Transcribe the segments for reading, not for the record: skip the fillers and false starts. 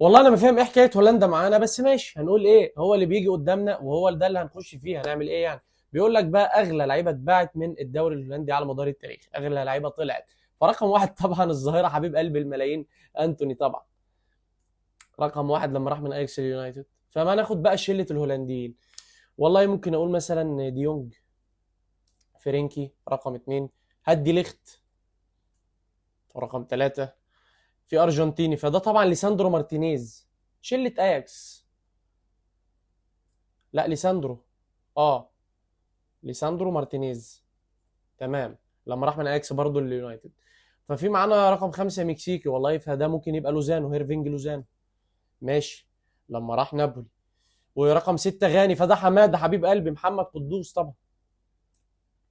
والله انا ما فاهم ايه حكايه هولندا معانا، بس ماشي هنقول ايه، هو اللي بيجي قدامنا وهو ده اللي هنخش فيه، هنعمل ايه يعني. بيقول لك بقى اغلى لعيبه اتباعت من الدوري الهولندي على مدار التاريخ، اغلى لعيبه طلعت. فرقم واحد طبعا الظاهره حبيب قلب الملايين، انتوني طبعا. رقم واحد لما راح من اياكس اليونايتد. فما ناخد بقى شله الهولنديين. والله ممكن اقول مثلا ديونج، فرينكي رقم اتنين، هدي ليخت رقم ثلاثة. في ارجنتيني فده طبعا ليساندرو مارتينيز، شله اياكس. لا ليساندرو، اه ليساندرو مارتينيز، تمام. لما راح من اياكس برضه لليونايتد. ففي معانا رقم خمسة مكسيكي والله، فده ممكن يبقى لوزانو، هيرفينج لوزانو. ماشي، لما راح نابولي. ورقم ستة غاني، فده حماده حبيب قلبي محمد قدوس طبعا،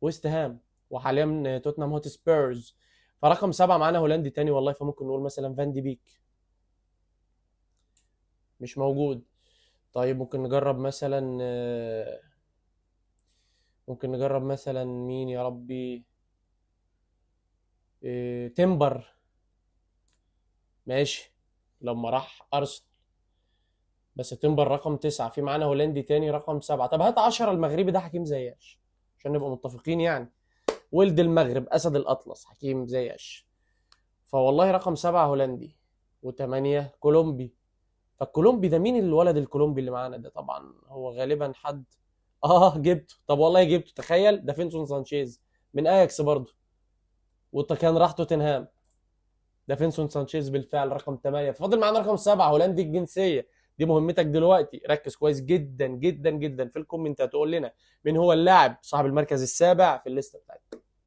ويست هام، وحاليا توتنهام هوت سبيرز. فرقم سبعة معانا هولندي تاني والله، فممكن نقول مثلا فان دي بيك، مش موجود. طيب ممكن نجرب مثلا ممكن نجرب مثلا مين يا ربي، تيمبر، ماشي، لما راح ارسنال. بس تمبر رقم تسعة، في معانا هولندي تاني رقم سبعة. طب هات 10 المغربي ده حكيم زياش، عشان نبقى متفقين يعني. ولد المغرب أسد الأطلس حكيم زياش. فوالله رقم سبعة هولندي، وثمانية كولومبي. فالكولومبي ده مين الولد الكولومبي اللي معانا ده؟ طبعا هو غالبا حد. اه جبته، طب والله جبته، تخيل ده فينسون سانشيز من اياكس برضه، وكان راح توتنهام. ده فينسون سانشيز بالفعل رقم 8. فاضل معانا رقم 7 هولندي الجنسيه. دي مهمتك دلوقتي، ركز كويس جدا جدا جدا في الكومنتات، تقول لنا مين هو اللاعب صاحب المركز السابع في الليسته بتاعتنا.